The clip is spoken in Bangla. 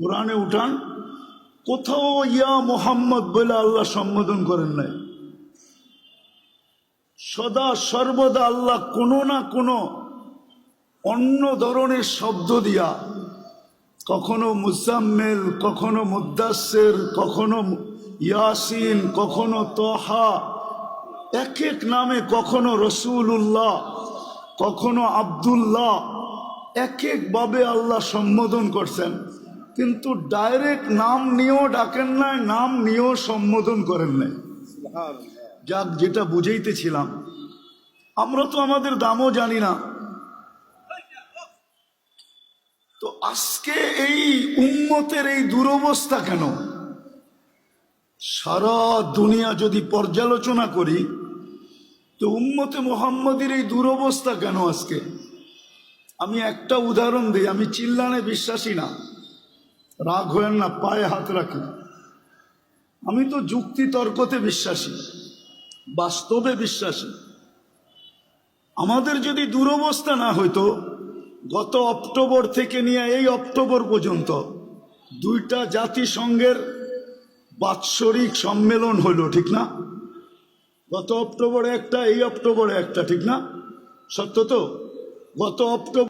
কোরআনে উঠান, কোথাও ইয়া মোহাম্মদ বলে আল্লাহ সম্বোধন করেন নাই। সদা সর্বদা আল্লাহ কোনো না কোনো অন্য ধরনের শব্দ দিয়া, কখনো মুজাম্মেল, কখনো মুদ্দাসসির, কখনো ইয়াসিন, কখনো তহা, এক এক নামে, কখনো রসুল্লাহ, কখনো আব্দুল্লাহ, এক একভাবে আল্লাহ সম্বোধন করছেন। কিন্তু ডাইরেক্ট নাম নিয়েও ডাকেন নাই, নাম নিয়েও সম্বোধন করেন নাই। যাক, যেটা বুঝাইতেছিলাম, আমরা তো আমাদের দামও জানি না। তো আজকে এই উম্মতের এই দুরবস্থা কেন? সারা দুনিয়া যদি পর্যালোচনা করি, তো উম্মতে মুহাম্মদের এই দুরবস্থা কেন আজকে? আমি একটা উদাহরণ দিই। আমি চিল্লানে বিশ্বাসী না, রাগ হয়েন না, পায়ে হাত রাখি। আমি তো যুক্তি তর্কতে বিশ্বাসী, বাস্তবে বিশ্বাসী। আমাদের যদি দুরবস্থা না হইতো, গত অক্টোবর থেকে নিয়ে এই অক্টোবর পর্যন্ত 2টা জাতিসংঘের বাৎসরিক সম্মেলন হইল, ঠিক না? গত অক্টোবরে একটা, এই অক্টোবরে একটা, ঠিক না? সত্য তো? গত অক্টোবর